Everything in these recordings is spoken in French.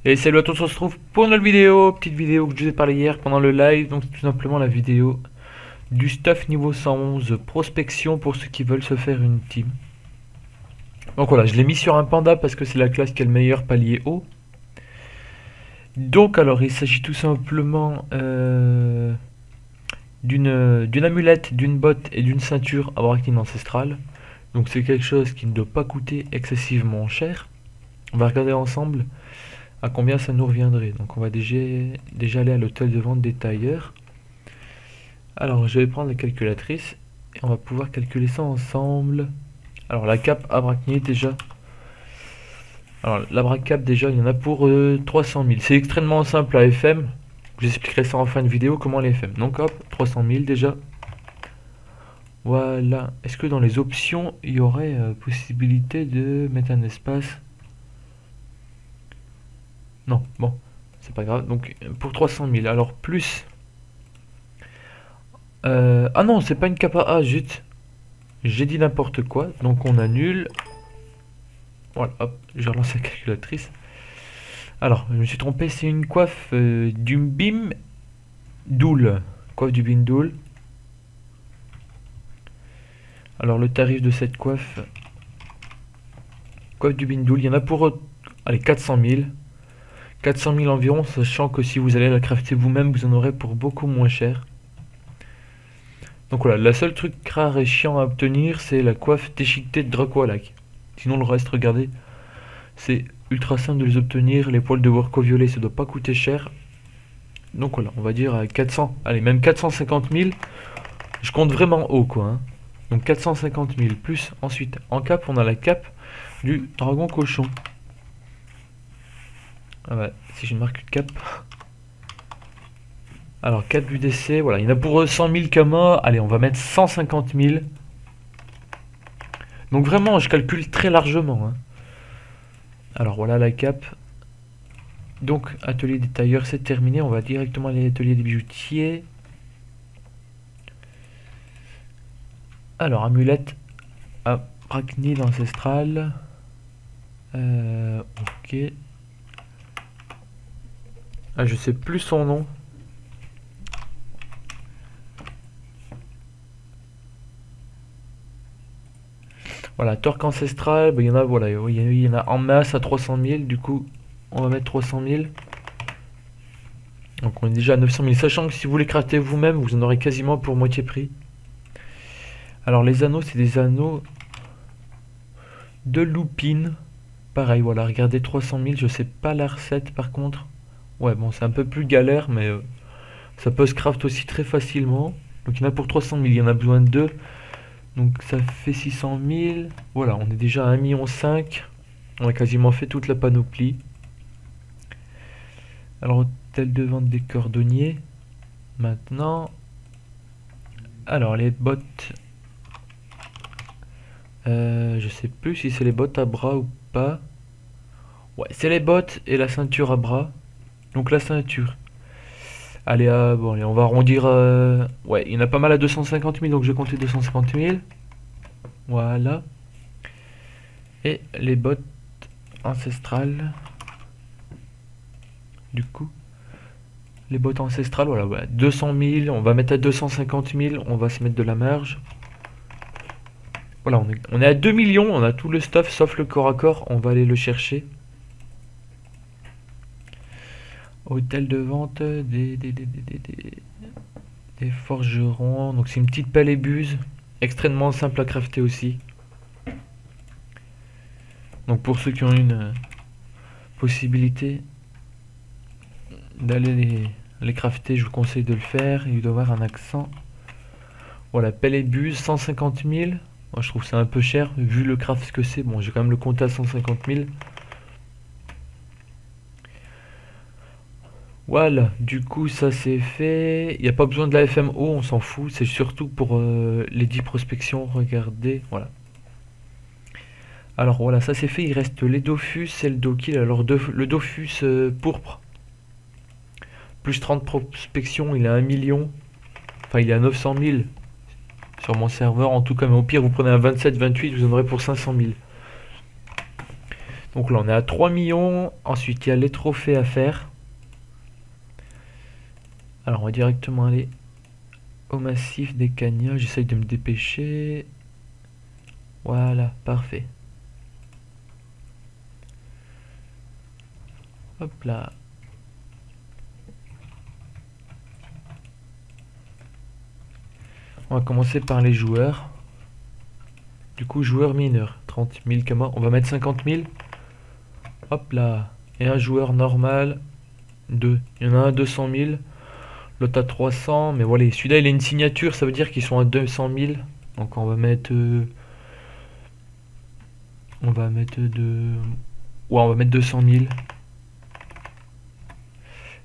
Et salut à tous, on se retrouve pour une nouvelle vidéo, petite vidéo que je vous ai parlé hier pendant le live, donc c'est tout simplement la vidéo du stuff niveau 111, prospection pour ceux qui veulent se faire une team. Donc voilà, je l'ai mis sur un panda parce que c'est la classe qui a le meilleur palier haut. Donc alors il s'agit tout simplement d'une amulette, d'une botte et d'une ceinture à arachnide ancestrale. Donc c'est quelque chose qui ne doit pas coûter excessivement cher. On va regarder ensemble à combien ça nous reviendrait. Donc on va déjà aller à l'hôtel de vente des tailleurs. Alors je vais prendre la calculatrice et on va pouvoir calculer ça ensemble. Alors la cape arachnide déjà. Alors la cape déjà il y en a pour 300 000. C'est extrêmement simple à FM. Je vous expliquerai ça en fin de vidéo comment les FM. Donc hop, 300 000 déjà. Voilà. Est-ce que dans les options il y aurait possibilité de mettre un espace? Non, bon, c'est pas grave. Donc pour 300 000, alors plus. Ah non, c'est pas une capa A, zut. J'ai dit n'importe quoi, donc on annule. Voilà, hop, je relance la calculatrice. Alors, je me suis trompé, c'est une coiffe du Bim Doul. Coiffe du Bim Doul. Alors le tarif de cette coiffe. Coiffe du Bim Doul, il y en a pour allez, 400 000. 400 000 environ, sachant que si vous allez la crafter vous-même, vous en aurez pour beaucoup moins cher. Donc voilà, la seule truc rare et chiant à obtenir, c'est la coiffe déchiquetée de Dracoalac. Sinon le reste, regardez, c'est ultra simple de les obtenir. Les poils de Worko violet, ça doit pas coûter cher. Donc voilà, on va dire à 400, allez, même 450 000. Je compte vraiment haut, quoi. Hein. Donc 450 000, plus ensuite, en cape, on a la cape du dragon cochon. Ah bah, si je marque cap. Alors, cap du décès, voilà, il y en a pour 100 000 kamas. Allez, on va mettre 150 000. Donc vraiment, je calcule très largement. Hein. Alors, voilà la cape. Donc, atelier des tailleurs, c'est terminé. On va directement aller à l'atelier des bijoutiers. Alors, amulette arachnide ancestrale. Ok. Ah, je sais plus son nom. Voilà, torque ancestrale, bah, il y en a, voilà, il y en a en masse à 300 000, du coup, on va mettre 300 000. Donc on est déjà à 900 000, sachant que si vous les crafter vous-même, vous en aurez quasiment pour moitié prix. Alors les anneaux, c'est des anneaux de loupine. Pareil, voilà, regardez, 300 000, je sais pas la recette par contre. Ouais, bon, c'est un peu plus galère, mais ça peut se craft aussi très facilement. Donc il y en a pour 300 000, il y en a besoin de 2. Donc ça fait 600 000. Voilà, on est déjà à 1,5 million. On a quasiment fait toute la panoplie. Alors, hôtel de vente des cordonniers. Maintenant. Alors, les bottes. Je sais plus si c'est les bottes à bras ou pas. Ouais, c'est les bottes et la ceinture à bras. Donc la ceinture. Allez, bon, allez, on va arrondir. Ouais, il y en a pas mal à 250 000, donc je vais compter 250 000. Voilà. Et les bottes ancestrales. Du coup, les bottes ancestrales, voilà, 200 000. On va mettre à 250 000. On va se mettre de la marge. Voilà, on est à 2 millions. On a tout le stuff sauf le corps à corps. On va aller le chercher. Hôtel de vente des forgerons. Donc c'est une petite pelle et buse. Extrêmement simple à crafter aussi. Donc pour ceux qui ont une possibilité d'aller les crafter, je vous conseille de le faire. Il doit y avoir un accent. Voilà, pelle et buse, 150 000. Moi je trouve ça un peu cher vu le craft que c'est. Bon, j'ai quand même le compter à 150 000. Voilà, du coup ça c'est fait. Il n'y a pas besoin de la FMO, on s'en fout. C'est surtout pour les 10 prospections. Regardez, voilà. Alors voilà, ça c'est fait. Il reste les Dofus et le Dokil. Alors le Dofus pourpre. Plus 30 prospections, il est à 1 million. Enfin, il est à 900 000 sur mon serveur. En tout cas, mais au pire, vous prenez un 27, 28, vous en aurez pour 500 000. Donc là on est à 3 millions. Ensuite il y a les trophées à faire. Alors on va directement aller au massif des Cagnols. J'essaye de me dépêcher. Voilà, parfait. Hop là. On va commencer par les joueurs. Du coup, joueur mineur. 30 000 comment? On va mettre 50 000. Hop là. Et un joueur normal. 2. Il y en a un à 200 000. L'autre à 300. Mais voilà, celui-là, il a une signature. Ça veut dire qu'ils sont à 200 000. Donc on va mettre... on va mettre de... Ouais, on va mettre 200 000.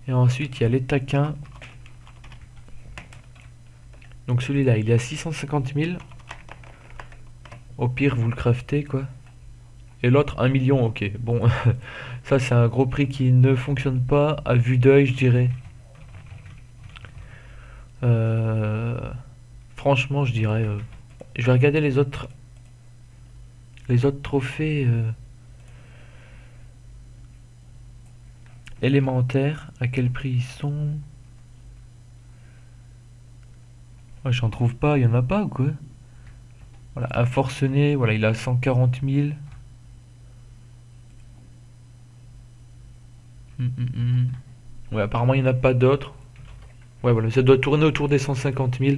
Et ensuite, il y a les taquins. Donc celui-là, il est à 650 000. Au pire, vous le craftez, quoi. Et l'autre, 1 million, ok. Bon, ça, c'est un gros prix qui ne fonctionne pas. À vue d'œil, je dirais. Franchement, je dirais... je vais regarder les autres trophées élémentaires. À quel prix ils sont? Ouais, j'en trouve pas, il y en a pas ou quoi? Voilà, un forcené, voilà, il a 140 000. Ouais, apparemment il n'y en a pas d'autres. Ouais, voilà, ça doit tourner autour des 150 000.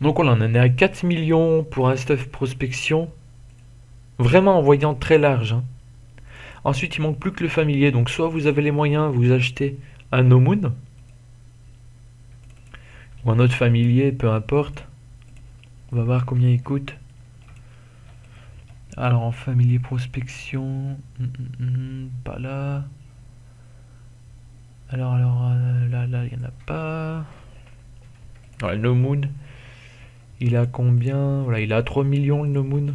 Donc on en est à 4 millions pour un stuff prospection. Vraiment en voyant très large, hein. Ensuite, il manque plus que le familier. Donc soit vous avez les moyens, vous achetez un No Moon. Ou un autre familier, peu importe. On va voir combien il coûte. Alors en familier prospection, pas là. Alors là, il n'y en a pas. Ouais, No Moon, il a combien? Voilà, il a 3 millions le No Moon.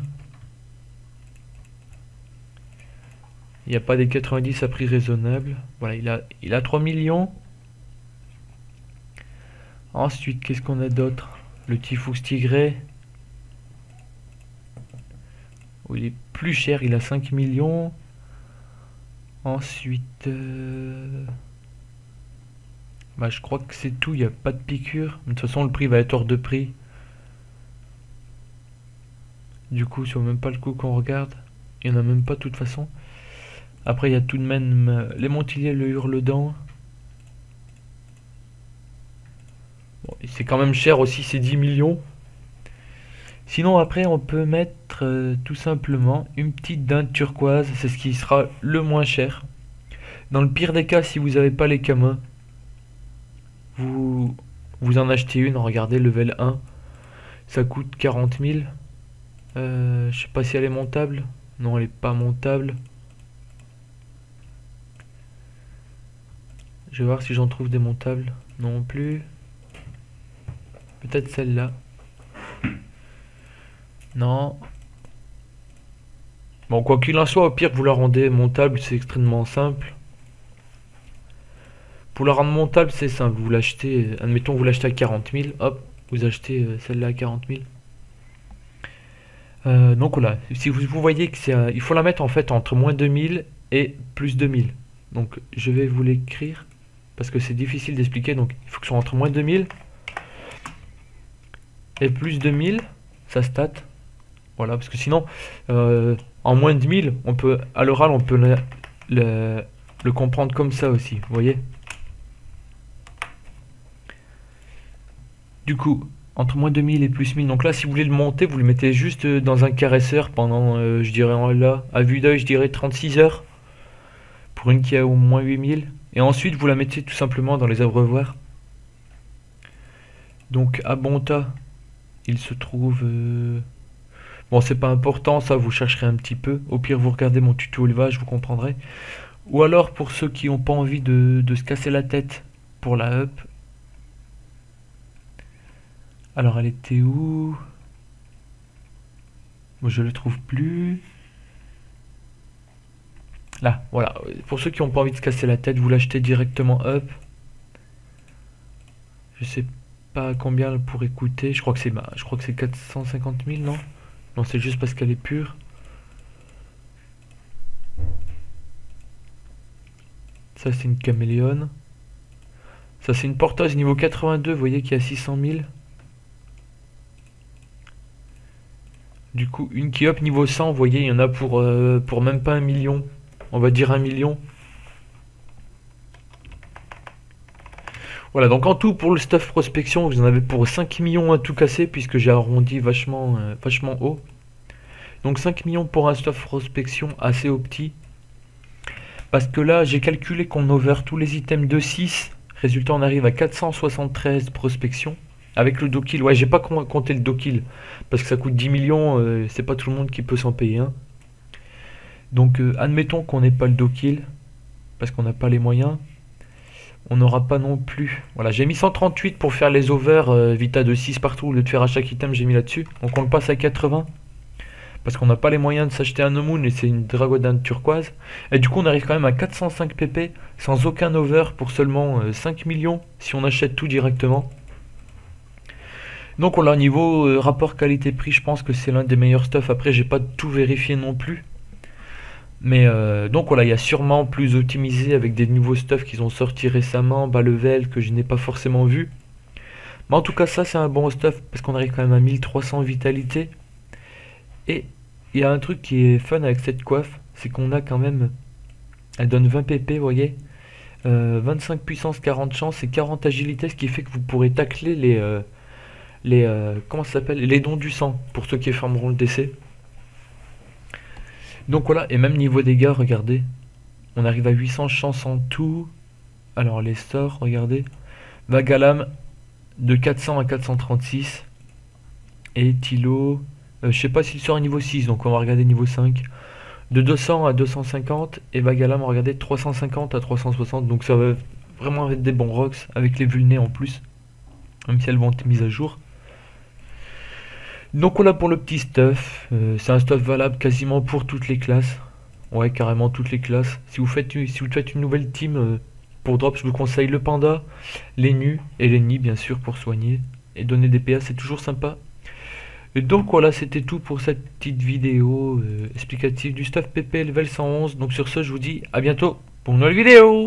Il n'y a pas des 90 à prix raisonnable. Voilà, il a 3 millions. Ensuite, qu'est-ce qu'on a d'autre? Le Typhus Tigré. Oh, il est plus cher, il a 5 millions. Ensuite... bah, je crois que c'est tout, il n'y a pas de piqûre. De toute façon, le prix va être hors de prix. Du coup, ça vaut même pas le coup qu'on regarde. Il n'y en a même pas de toute façon. Après, il y a tout de même les Montiliers, le Hurle-Dents. Bon, c'est quand même cher aussi, c'est 10 millions. Sinon, après, on peut mettre tout simplement une petite dinde turquoise. C'est ce qui sera le moins cher. Dans le pire des cas, si vous n'avez pas les camas, vous en achetez une. Regardez, level 1. Ça coûte 40 000. Je sais pas si elle est montable. Non, elle est pas montable. Je vais voir si j'en trouve des montables. Non plus. Peut-être celle-là. Non. Bon, quoi qu'il en soit, au pire, vous la rendez montable, c'est extrêmement simple. Pour la rendre montable, c'est simple. Vous l'achetez, admettons, vous l'achetez à 40 000. Hop, vous achetez celle-là à 40 000. Donc voilà, si vous voyez que c'est, il faut la mettre en fait entre moins 2000 et plus 2000. Donc je vais vous l'écrire parce que c'est difficile d'expliquer. Donc il faut que ce soit entre moins 2000 et plus 2000, ça stat. Voilà, parce que sinon, en moins de 1000, on peut, à l'oral, on peut le comprendre comme ça aussi. Vous voyez? Du coup, entre moins 2000 et plus 1000. Donc là, si vous voulez le monter, vous le mettez juste dans un caresseur pendant, je dirais là, à vue d'œil, je dirais 36 heures. Pour une qui a au moins 8000. Et ensuite, vous la mettez tout simplement dans les abreuvoirs. Donc, à Bonta, il se trouve... Bon, c'est pas important, ça, vous chercherez un petit peu. Au pire, vous regardez mon tuto élevage, vous comprendrez. Ou alors, pour ceux qui n'ont pas envie de se casser la tête pour la up. Alors, elle était où? Moi, je ne le trouve plus. Là, voilà. Pour ceux qui n'ont pas envie de se casser la tête, vous l'achetez directement up. Je sais pas combien elle pourrait coûter. Je crois que c'est 450 000, non? Non, c'est juste parce qu'elle est pure. Ça c'est une caméléone. Ça c'est une porteuse niveau 82, vous voyez qu'il y a 600 000. Du coup, une qui up niveau 100, vous voyez, il y en a pour même pas 1 million. On va dire 1 million. Voilà, donc en tout pour le stuff prospection, vous en avez pour 5 millions à tout casser, puisque j'ai arrondi vachement haut. Donc 5 millions pour un stuff prospection assez opti. Parce que là, j'ai calculé qu'on over tous les items de 6. Résultat, on arrive à 473 prospection. Avec le do-kill, ouais, j'ai pas compté le do-kill. Parce que ça coûte 10 millions, c'est pas tout le monde qui peut s'en payer un. Donc admettons qu'on n'ait pas le do-kill. Parce qu'on n'a pas les moyens. On n'aura pas non plus. Voilà, j'ai mis 138 pour faire les over vita de 6 partout. Au lieu de faire à chaque item, j'ai mis là-dessus. Donc on le passe à 80. Parce qu'on n'a pas les moyens de s'acheter un Moon et c'est une Dragodane turquoise. Et du coup, on arrive quand même à 405 pp sans aucun over pour seulement 5 millions si on achète tout directement. Donc voilà, niveau rapport qualité-prix, je pense que c'est l'un des meilleurs stuff. Après, j'ai pas tout vérifié non plus. Mais donc voilà, il y a sûrement plus optimisé avec des nouveaux stuff qu'ils ont sorti récemment, bas level, que je n'ai pas forcément vu. Mais en tout cas, ça c'est un bon stuff parce qu'on arrive quand même à 1300 vitalité. Et il y a un truc qui est fun avec cette coiffe, c'est qu'on a quand même... Elle donne 20 pp, vous voyez. 25 puissance, 40 chance et 40 agilité, ce qui fait que vous pourrez tacler comment ça s'appelle, les dons du sang, pour ceux qui fermeront le DC. Donc voilà, et même niveau dégâts, regardez. On arrive à 800 chances en tout. Alors les sorts, regardez. Vagalam de 400 à 436. Et Tilo, je sais pas s'il sort à niveau 6, donc on va regarder niveau 5. De 200 à 250. Et Vagalam, on va regarder de 350 à 360. Donc ça va vraiment être des bons rocks, avec les vulnés en plus. Même si elles vont être mises à jour. Donc voilà pour le petit stuff. C'est un stuff valable quasiment pour toutes les classes. Ouais, carrément toutes les classes. Si vous faites une nouvelle team pour drop, je vous conseille le panda, les nus et les nids bien sûr pour soigner. Et donner des PA, c'est toujours sympa. Et donc voilà, c'était tout pour cette petite vidéo explicative du stuff PP level 111. Donc sur ce, je vous dis à bientôt pour une nouvelle vidéo.